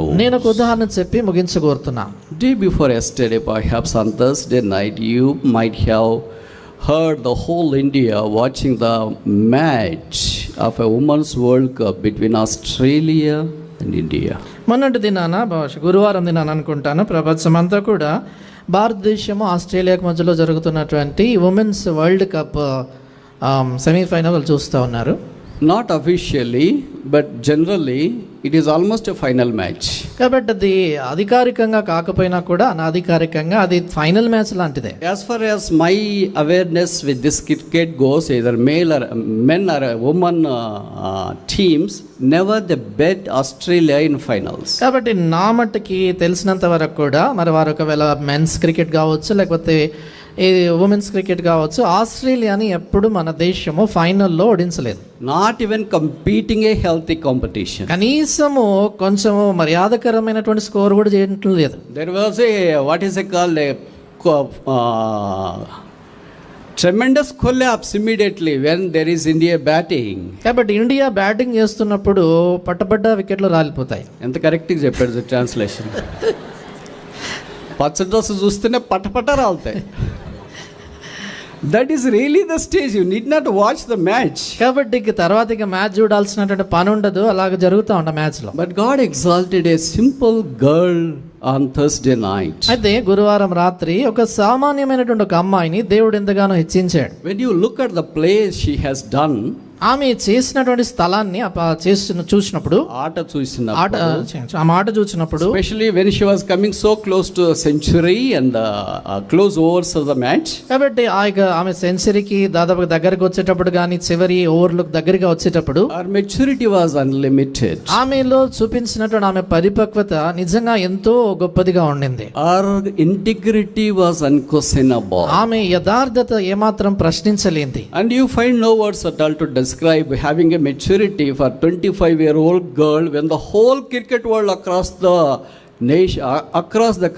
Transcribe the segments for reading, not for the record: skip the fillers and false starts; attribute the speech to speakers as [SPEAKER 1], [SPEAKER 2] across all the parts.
[SPEAKER 1] close.
[SPEAKER 2] నేను ఒక ఉదాహరణ చెప్పి ముగించగోరుతున్నా.
[SPEAKER 1] Day before yesterday, perhaps on Thursday night, you might have heard the whole India watching the match of a Women's World Cup between Australia and India.
[SPEAKER 2] మొన్నటి దినాన గురువారం దినాన అనుకుంటాను, ప్రపంచమంతా కూడా భారతదేశము ఆస్ట్రేలియాకు మధ్యలో జరుగుతున్నటువంటి ఉమెన్స్ వరల్డ్ కప్ సెమీఫైనల్ చూస్తూ ఉన్నారు.
[SPEAKER 1] Not officially, but generally it is almost a final match.
[SPEAKER 2] కాబట్టి అది అధికారికంగా కాకపోయినా కూడా అనధికారికంగా అది ఫైనల్ మ్యాచ్ లాంటిదే.
[SPEAKER 1] As far as my awareness with this cricket goes, either male or men or women teams, never they bet Australia in finals.
[SPEAKER 2] కాబట్టి నా మట్టుకి తెలిసినంత వరకు కూడా మరి వారు ఒకవేళ మెన్స్ క్రికెట్ కావచ్చు లేకపోతే ఈ ఉమెన్స్ క్రికెట్ కావచ్చు, ఆస్ట్రేలియాని ఎప్పుడు మన దేశము ఫైనల్లో ఓడించలేదు.
[SPEAKER 1] Not even competing a healthy competition.
[SPEAKER 2] కనీసము కొంచెము మర్యాదకరమైనటువంటి స్కోర్ కూడా చేయటం లేదు.
[SPEAKER 1] There was a what is it called, a tremendous collapse immediately when there is India batting.
[SPEAKER 2] కాబట్టి ఇండియా బ్యాటింగ్ చేస్తున్నప్పుడు పట్టబడ్డ వికెట్లు రాలిపోతాయి.
[SPEAKER 1] ఎంత కరెక్ట్గా చెప్పాడు ట్రాన్స్లేషన్. పచ్చ డ్రెస్ చూస్తేనే పట్టపట్ట రాలుతాయి. That is really the stage. You need not watch the match.
[SPEAKER 2] కాబట్టి తర్వాత ఇక మ్యాచ్ చూడాల్సినటువంటి పని ఉండదు, అలాగ జరుగుతూ ఉంటా మ్యాచ్ లో.
[SPEAKER 1] But God exalted a simple girl on Thursday night.
[SPEAKER 2] అయితే గురువారం రాత్రి ఒక సామాన్యమైనటువంటి ఒక అమ్మాయిని దేవుడు ఎంతగానో హెచ్చించాడు.
[SPEAKER 1] When you look at the play she has done,
[SPEAKER 2] ఆమె చేసినటువంటి స్థలాన్ని చూసినప్పుడు ఆ మాట చూసినప్పుడు,
[SPEAKER 1] especially when she was coming so close to a century and close overs of the match,
[SPEAKER 2] కాబట్టి ఆమె సెంచరీకి దాదాపు దగ్గరికి వచ్చేటప్పుడు కానీ చివరి ఓవర్లకు దగ్గరగా వచ్చేటప్పుడు
[SPEAKER 1] her maturity was unlimited.
[SPEAKER 2] ఆమెలో చూపించినటువంటి ఆమె పరిపక్వత నిజంగా ఎంతో గొప్పదిగా ఉండింది.
[SPEAKER 1] Her integrity was unquestionable.
[SPEAKER 2] ఆమె యథార్థత ఏమాత్రం ప్రశ్నించలేంది.
[SPEAKER 1] And you find no words at all to describe having a maturity for 25-year-old girl when the whole cricket world across the nation, across the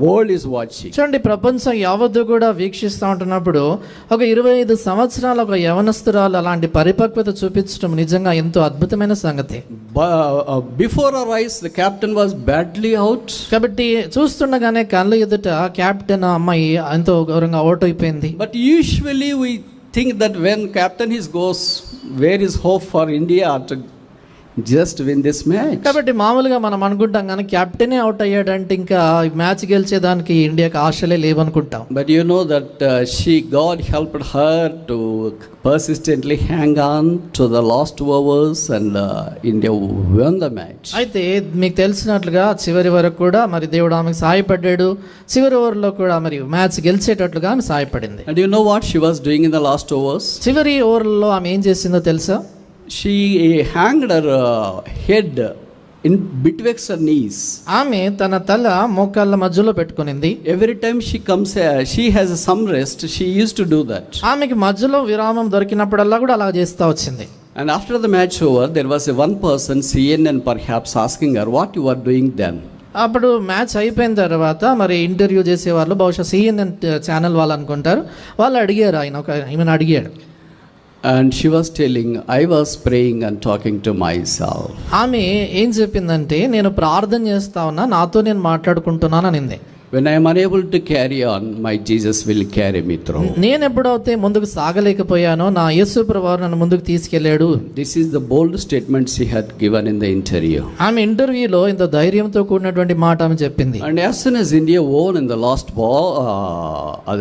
[SPEAKER 1] world is watching.
[SPEAKER 2] చూడండి, ప్రపంచం యావత్తు కూడా వీక్షిస్తూ ఉంటున్నప్పుడు ఒక 25 సంవత్సరాల ఒక యవనస్తురాలు అలాంటి పరిపక్వత చూపించడం నిజంగా ఎంతో అద్భుతమైన సంగతి.
[SPEAKER 1] Before our eyes the captain was badly out.
[SPEAKER 2] కాబట్టి చూస్తుండగానే కళ్ళ ఎదుట కెప్టెన్ అమ్మాయి ఎంతో ఘోరంగా అవుట్ అయిపోయింది.
[SPEAKER 1] But usually we think that when captain goes, where is hope for India to just win this match?
[SPEAKER 2] కాబట్టి మామూలుగా మనం అనుకుంటాం కానీ కెప్టెనే అవుట్ అయ్యాడంటే ఇంకా మ్యాచ్ గెలిచేదానికి ఇండియాకి ఆశలే లేవనుకుంటాం.
[SPEAKER 1] But you know that God helped her to persistently hang on to the last overs and India won the match.
[SPEAKER 2] అయితే మీకు తెలిసినట్లుగా చివరి వరకు కూడా మరి దేవుడు ఆమెకు సహాయపడ్డాడు. చివరి ఓవర్లో కూడా మరి మ్యాచ్ గెలిచేటట్లుగా ఆమె సహాయపడింది.
[SPEAKER 1] And you know what she was doing in the last overs?
[SPEAKER 2] చివరి ఓవర్లో ఆమె ఏం చేసిందో తెలుసా?
[SPEAKER 1] She hanged her head in betwixt her knees.
[SPEAKER 2] ఆమె తన తల మోకాళ్ళ మధ్యలో పెట్టుకునింది.
[SPEAKER 1] Every time she comes, she has some rest. She used to do that.
[SPEAKER 2] ఆమెకి మధ్యలో విరామం దొరికినప్పుడల్లా కూడా అలా చేస్తూ వచ్చింది.
[SPEAKER 1] And after the match over, there was one person, CNN perhaps, asking her what you were doing then.
[SPEAKER 2] అప్పుడు match అయిపోయిన తర్వాత మరి ఇంటర్వ్యూ చేసేవాళ్ళు, బహుశా CNN ఛానల్ వాళ్ళు అనుకుంటారు, వాళ్ళు అడిగారు, ఈమెను అడిగాడు.
[SPEAKER 1] And she was telling, I was praying and talking to myself.
[SPEAKER 2] ఆమె ఏం చెప్పిందంటే, నేను ప్రార్థన చేస్తా ఉన్నా, నాతో నేను మాట్లాడుకుంటున్నాను అనింది.
[SPEAKER 1] When I am unable to carry on, my Jesus will carry me through.
[SPEAKER 2] నేను ఎప్పుడైతే ముందుకు సాగలేకపోయానో నా యేసు ప్రభువు నన్ను ముందుకు తీసుకెళ్ళాడు.
[SPEAKER 1] This is the bold statement she had given in the interview.
[SPEAKER 2] ఆమె ఇంటర్వ్యూలో ఇంత ధైర్యంతో కూడినటువంటి మాట ఆమె చెప్పింది.
[SPEAKER 1] And as soon as India won in the last ball,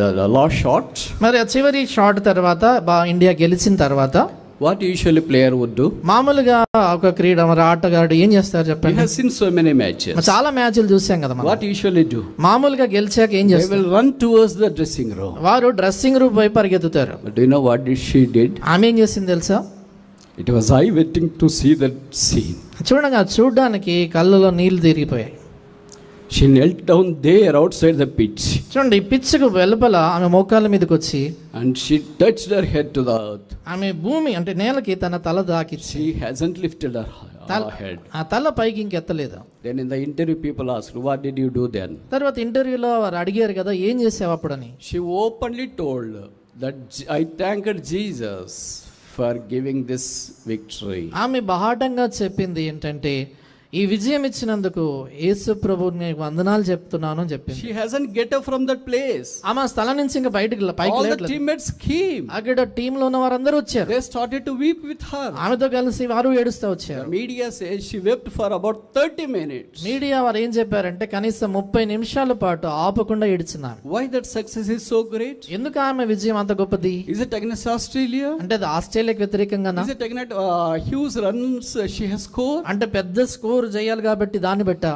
[SPEAKER 1] the last shot,
[SPEAKER 2] మరి ఆ చివరి షాట్ తర్వాత ఇండియా గెలిచిన తర్వాత
[SPEAKER 1] what usually player would do?
[SPEAKER 2] మామూలుగా ఒక క్రీడ మరి ఆటగాడు ఏం చేస్తారు చెప్పండి?
[SPEAKER 1] We have seen so many matches.
[SPEAKER 2] చాలా మ్యాచ్లు చూసాం కదా మనం.
[SPEAKER 1] What usually do?
[SPEAKER 2] మామూలుగా గెలిచాక ఏం చేస్తారు?
[SPEAKER 1] They will run towards the dressing room.
[SPEAKER 2] వారు డ్రెస్సింగ్ రూమ్ వైపు పరిగెత్తుతారు.
[SPEAKER 1] But do you know what she did?
[SPEAKER 2] ఆమె ఏం చేసింది తెలుసా?
[SPEAKER 1] It was eye wetting to see that scene.
[SPEAKER 2] చూడడానికి కళ్ళలో నీళ్లు తిరిగిపోయాయి.
[SPEAKER 1] She knelt down there outside the pitch.
[SPEAKER 2] చూడండి, పిచ్చుకు వెలుపల ఆమె మోకాళ్ళ మీదకి వచ్చి
[SPEAKER 1] and she touched her head to the earth.
[SPEAKER 2] ఆమె భూమి అంటే నేలకి తన తల దాకిచ్చి,
[SPEAKER 1] she hasn't lifted her head.
[SPEAKER 2] ఆ తల పైకి ఇంకెత్తలేదు.
[SPEAKER 1] Then in the interview people asked, what did you do then?
[SPEAKER 2] తర్వాత ఇంటర్వ్యూలో వారు అడిగారు కదా, ఏం చేసావు అప్పుడని.
[SPEAKER 1] She openly told that I thanked Jesus for giving this victory.
[SPEAKER 2] ఆమె బహాటంగా చెప్పింది ఏంటంటే, ఈ విజయం ఇచ్చినందుకు యేసు ప్రభువుకి నేను వందనాలు చెప్తున్నాను అని చెప్పింది.
[SPEAKER 1] She hasn't get up from that place.
[SPEAKER 2] ఆమె ఆ స్థలం నుంచి ఇంకా పైకి
[SPEAKER 1] All the teammates came.
[SPEAKER 2] అక్కడ టీమ్ లో ఉన్న వారందరూ వచ్చారు.
[SPEAKER 1] They started to weep with her.
[SPEAKER 2] ఆమెతో కలిసి వారు ఏడుస్తూ వచ్చారు.
[SPEAKER 1] The media says she wept for about 30 minutes.
[SPEAKER 2] Media వారు ఏం చెప్పారంటే కనీసం 30 నిమిషాల పాటు ఆపకుండా ఏడ్చినారు.
[SPEAKER 1] Why that success is so great?
[SPEAKER 2] ఎందుకు ఆమె విజయం అంత గొప్పది?
[SPEAKER 1] Is it against Australia?
[SPEAKER 2] అంటే అది ఆస్ట్రేలియాకి వ్యతిరేకంగానా?
[SPEAKER 1] Is it against huge runs she has scored?
[SPEAKER 2] అంటే పెద్ద స్కోర్ చేయాలి కాబట్టి దాన్ని బట్టా?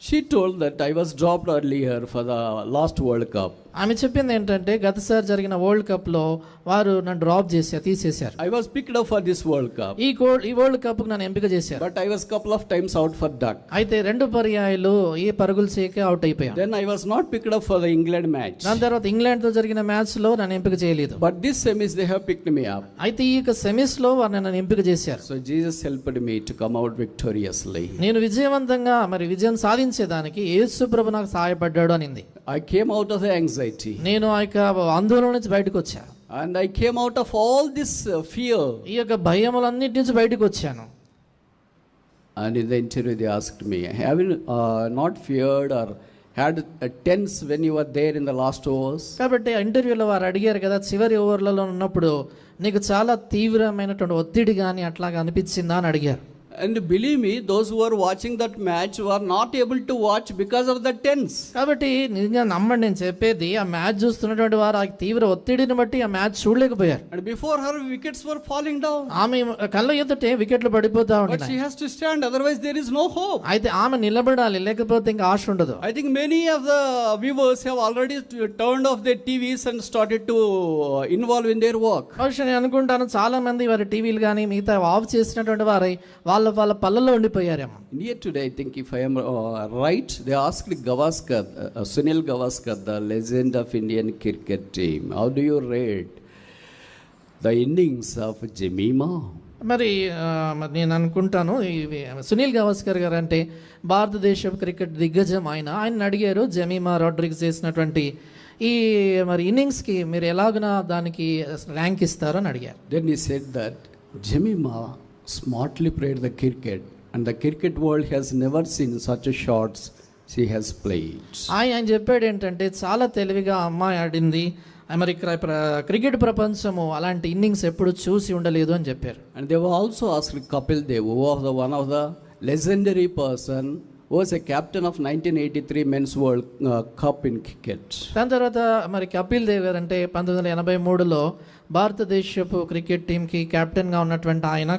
[SPEAKER 1] She told that I was dropped earlier for the last World Cup.
[SPEAKER 2] ఆమె చెప్పింది ఏంటంటే గతసారి జరిగిన వరల్డ్ కప్ లో వారు నన్ను డ్రాప్ తీసేశారు.
[SPEAKER 1] I was picked up for this World Cup.
[SPEAKER 2] ఈ వరల్డ్ కప్ కు నన్ను ఎంపిక చేశారు.
[SPEAKER 1] But I was couple of times out for duck.
[SPEAKER 2] అయితే 2 పర్యాయాలు ఏ పరుగులు చేయక అవుట్ అయిపోయాను.
[SPEAKER 1] Then I was not picked up for the England match.
[SPEAKER 2] దాని తర్వాత ఇంగ్లాండ్ తో జరిగిన మ్యాచ్ లో నన్ను ఎంపిక చేయలేదు.
[SPEAKER 1] But this semis they have picked me up.
[SPEAKER 2] అయితే ఈ సెమీస్ లో వారు నన్ను ఎంపిక చేశారు.
[SPEAKER 1] So Jesus helped me to come out victoriously.
[SPEAKER 2] నేను విజయవంతంగా విజయం సాధించేదానికి యేసు ప్రభు నాకు సహాయపడ్డాడు అనింది.
[SPEAKER 1] I came out of the anxiety.
[SPEAKER 2] నేను ఆ ఆందోళన నుంచి బయటకు వచ్చా.
[SPEAKER 1] And I came out of all this fear.
[SPEAKER 2] ఈ భయములన్నిటి నుంచి బయటకు వచ్చాను.
[SPEAKER 1] And in the interview they asked me, have you not feared or had a tense when you were there in the last overs?
[SPEAKER 2] కాబట్టి ఇంటర్వ్యూలో వారు అడిగారు కదా, చివరి ఓవర్లలో ఉన్నప్పుడు నీకు చాలా తీవ్రమైనటువంటి ఒత్తిడి కానీ అట్లాగా అనిపించిందా అని అడిగారు.
[SPEAKER 1] And believe me, those who were watching that match were not able to watch because of the tense.
[SPEAKER 2] కాబట్టి నిజంగా నమ్మండి, నేను చెప్పేది ఆ మ్యాచ్ చూస్తున్నటువంటి వారు ఆ తీవ్ర ఒత్తిడిని బట్టి ఆ match చూడలేకపోయారు.
[SPEAKER 1] And before her wickets were falling down.
[SPEAKER 2] ఆమె కళ్ళ ఎదుటే వికెట్లు పడిపోతా
[SPEAKER 1] But she has to stand, otherwise there is no hope.
[SPEAKER 2] అయితే ఆమె నిలబడాలి, లేకపోతే ఇంకా ఆశ ఉండదు.
[SPEAKER 1] I think many of the viewers have already turned off their TVs and started to involve in their work.
[SPEAKER 2] బహుశా నేను అనుకుంటాను చాలా మంది వారి టీవీలు కానీ మిగతా ఆఫ్ చేసినటువంటి వారై వాళ్ళ పళ్ళల్లో ఉండిపోయారేమో.
[SPEAKER 1] Here today, I think if I am right, they asked Gavaskar, Sunil Gavaskar, the legend of Indian cricket team, how do you rate the innings of Jemimah?
[SPEAKER 2] నేను అనుకుంటాను సునీల్ గవాస్కర్ గారు అంటే భారతదేశ క్రికెట్ దిగ్గజం. ఆయన అడిగారు జెమీమా రోడ్రిగ్స్ చేసినటువంటి ఈ ఇన్నింగ్స్ కి మీరు ఎలాగునా దానికి ర్యాంక్ ఇస్తారో అని అడిగారు.
[SPEAKER 1] Then he said that Jemimah smartly played the cricket and the cricket world has never seen such a shots she has played.
[SPEAKER 2] ఆయన చెప్పాడు ఏంటంటే చాలా తెలివిగా అమ్మాయి ఆడింది, క్రికెట్ ప్రపంచము అలాంటి ఇన్నింగ్స్ ఎప్పుడు చూసి ఉండలేదు అని చెప్పారు.
[SPEAKER 1] And they were also asked Kapil Dev, who was one of the legendary person who was a captain of 1983 men's world cup in cricket.
[SPEAKER 2] దాని తర్వాత కపిల్ దేవ్ గారు అంటే 1983లో భారతదేశపు క్రికెట్ టీమ్ కి కెప్టెన్ గా ఉన్నటువంటి ఆయన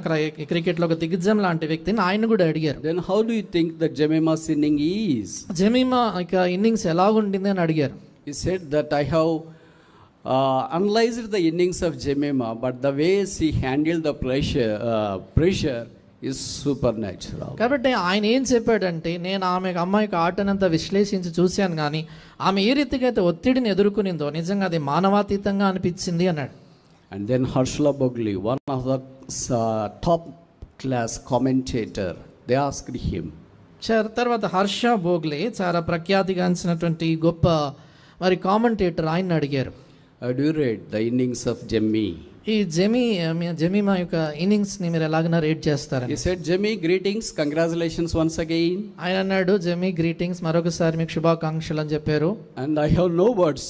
[SPEAKER 2] క్రికెట్ లో ఒక దిగ్గజం లాంటి వ్యక్తిని ఆయన కూడా అడిగారు.
[SPEAKER 1] Then how do you think that Jemimah's inning is?
[SPEAKER 2] Jemimah innings ఎలా ఉండింది అని అడిగారు.
[SPEAKER 1] He said that I have analyzed the innings of Jemimah, but the way she handled the pressure is supernatural.
[SPEAKER 2] కాబట్టి ఆయన ఏం చెప్పాడంటే నేను అమ్మాయికి ఆటనంతా విశ్లేషించి చూశాను కానీ ఆమె ఏ రీతిగా అయితే ఒత్తిడిని ఎదుర్కొనిందో నిజంగా అది మానవాతీతంగా అనిపించింది అన్నాడు.
[SPEAKER 1] And then Harshla Bogli, one of the top class commentator, they asked him.
[SPEAKER 2] తర్వాత హర్ష బోగ్లే చాలా ప్రఖ్యాతిగాంచినటువంటి గొప్ప కామెంటేటర్ ఆయన అడిగారు,
[SPEAKER 1] do you rate the innings of Jemmy?
[SPEAKER 2] ఈ జెమీమా యొక్క ఇన్నింగ్స్ ని మీరు ఎలాగైనా రేట్ చేస్తారని.
[SPEAKER 1] He said, Jemmy, greetings, congratulations once again.
[SPEAKER 2] ఆయన అన్నాడు, జెమీ గ్రీటింగ్స్, మరొకసారి మీకు శుభాకాంక్షలు అని చెప్పారు.
[SPEAKER 1] And I have no words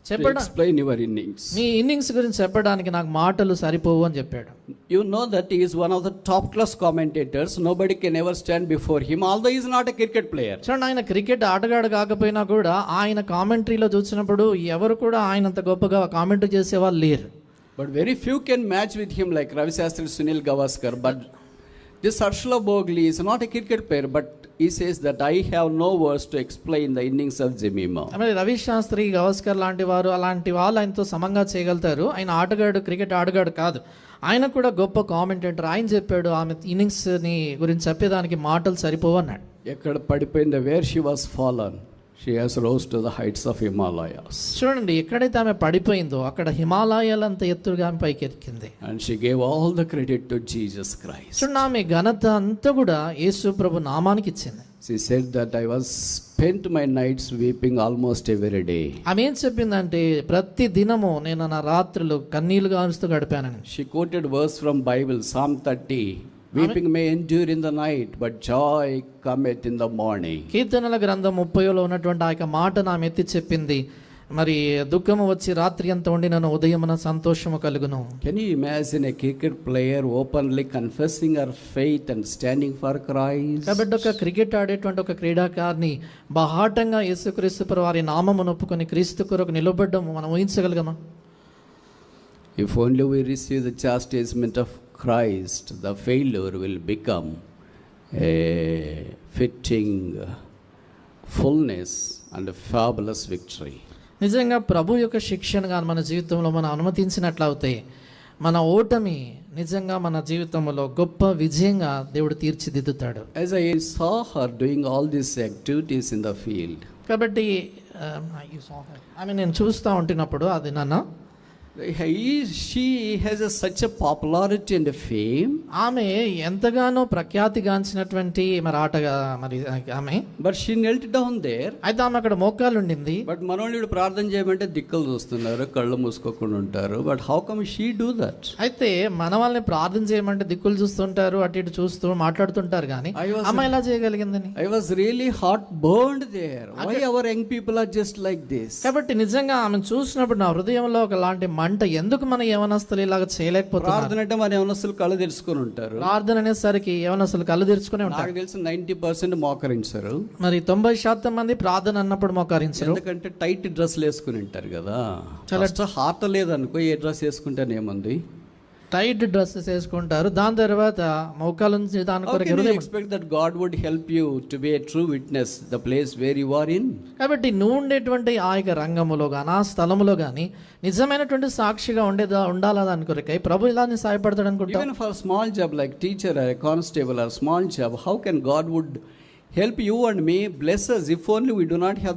[SPEAKER 1] to explain your innings.
[SPEAKER 2] Me innings గురించి చెప్పడానికి నాకు మాటలు సరిపోవు అని చెప్పాడు.
[SPEAKER 1] You know that he is one of the top class commentators. Nobody can ever stand before him, although he is not a cricket player.
[SPEAKER 2] చూడండి, ఆయన cricket ఆటగాడు కాకపోయినా కూడా ఆయన కామెంటరీలో చూసినప్పుడు ఎవరు కూడా ఆయన అంత గొప్పగా కామెంటరీ చేసేవాళ్ళు లేరు.
[SPEAKER 1] But very few can match with him like Ravi Shastri, Sunil Gavaskar. But this Harshla Bogli is not a cricket player, but he says that I have no words to explain the innings of Jemimah.
[SPEAKER 2] Ravi Sastry, Gavaskar లాంటి వాళ్ళు ఆయనతో సమంగా చేయగలుగుతారు. ఆయన ఆటగాడు, cricket ఆటగాడు కాదు, ఆయన కూడా గొప్ప కామెంటేటర్. ఆయన చెప్పాడు ఆమె ఇన్నింగ్స్ ని గురించి చెప్పేదానికి మాటలు సరిపోవు అన్నాడు.
[SPEAKER 1] ఎక్కడ పడిపోయింది, where she was fallen, she has rose to the heights of Himalayas.
[SPEAKER 2] చూడండి, ఎక్కడైతే ఆమె పడిపోయిందో అక్కడ హిమాలయాలంత ఎత్తుగా ఆమె పైకి ఎక్కింది.
[SPEAKER 1] And she gave all the credit to Jesus Christ.
[SPEAKER 2] చూడండి, ఆమె ఘనత అంతా కూడా యేసు ప్రభు నామానికి ఇచ్చింది.
[SPEAKER 1] She said that I was spent my nights weeping almost every day.
[SPEAKER 2] ఆమె ఏం చెప్పిందంటే ప్రతి దినము నేను నా రాత్రులు కన్నీళ్లు గారుస్తూ గడిపానని.
[SPEAKER 1] She quoted verse from Bible, Psalm 30, Weeping may endure in the night, but joy cometh in the morning.
[SPEAKER 2] కీర్తనల గ్రంథం 30లో ఉన్నటువంటి ఆ యొక్క మాట ఆమె ఎత్తి చెప్పింది. మరి దుఃఖము వచ్చి రాత్రి అంతా ఉండి నన్ను ఉదయమున సంతోషము కలుగును.
[SPEAKER 1] Can you imagine a cricket player openly confessing her faith and standing for Christ?
[SPEAKER 2] కాబట్టి ఒక క్రికెట్ ఆడేటువంటి ఒక క్రీడాకారిని బహాటంగా యేసుక్రీస్తు వారి నామమును ఒప్పుకొని క్రీస్తు కొరకు నిలబడ్డము మనం ఊహించగలగమా?
[SPEAKER 1] If only we receive the chastisement of Christ, the failure will become a fitting fullness and a fabulous victory.
[SPEAKER 2] నిజంగా ప్రభు యొక్క శిక్షణగా మన జీవితంలో మనం అనుమతించినట్లయితే మన ఓటమి నిజంగా మన జీవితంలో గొప్ప విజయంగా దేవుడు తీర్చిదిద్దుతాడు.
[SPEAKER 1] As I saw her doing all these activities in the field,
[SPEAKER 2] కాబట్టి ఆమె నేను చూస్తూ ఉంటున్నప్పుడు అది నాన్న
[SPEAKER 1] she has such a popularity and a fame.
[SPEAKER 2] ఆమె ఎంతగానో ప్రఖ్యాతిగాంచినటువంటి మరి ఆటగా మరి ఆమె.
[SPEAKER 1] But she knelt down there.
[SPEAKER 2] అయితే ఆమె అక్కడ మోకాలు ఉండింది.
[SPEAKER 1] బట్ మనోళ్ళు ప్రార్థన చేయమంటే దిక్కులు చూస్తున్నారు, కళ్ళు మూసుకోకుండా ఉంటారు. But how come she do that?
[SPEAKER 2] అయితే మన వాళ్ళని ప్రార్థన చేయమంటే దిక్కులు చూస్తుంటారు, అటు ఇటు చూస్తూ మాట్లాడుతుంటారు, కానీ ఆమె ఎలా చేయగలిగిందని
[SPEAKER 1] I was really heart burned there. Why our young people are just like this?
[SPEAKER 2] కాబట్టి నిజంగా ఆమె చూసినప్పుడు నా హృదయంలో ఒకలాంటి మంట, ఎందుకు మన యవనస్తులు ఇలాగ చేయలేకపోతున్నారు?
[SPEAKER 1] ప్రార్థన అంటే మన యవనస్తులు కళ్ళు తెరుచుకొని ఉంటారు.
[SPEAKER 2] ప్రార్థన అనేసరికి యవనస్తులు కళ్ళు తెరుచుకునే ఉంటారు.
[SPEAKER 1] నాకు తెలిసి 90% మోకరించారు.
[SPEAKER 2] మరి 90% మంది ప్రార్థన అన్నప్పుడు మోకరించరు.
[SPEAKER 1] ఎందుకంటే టైట్ డ్రెస్లు వేసుకుని ఉంటారు కదా. చాలా హార్ట్ లేదనుకో, ఏ డ్రెస్ వేసుకుంటేనేముంది,
[SPEAKER 2] టైట్ డ్రెస్సెస్ వేసుకుంటారు. దాని తర్వాత మోకాల నుంచి దాని కొరకు
[SPEAKER 1] expect that god would help you to be a true witness the place where you are in.
[SPEAKER 2] కాబట్టి నువ్వు ఉండేటువంటి ఆ యొక్క రంగములో గాని ఆ స్థలములో గాని నిజమైనటువంటి సాక్షిగా ఉండాలా దాని కొరకై ప్రభు ఇలా నీ సహాయపడతాడు అనుకుంటా.
[SPEAKER 1] Even for small job like teacher or constable or small job, how can god would help you and me, bless us if only we do not have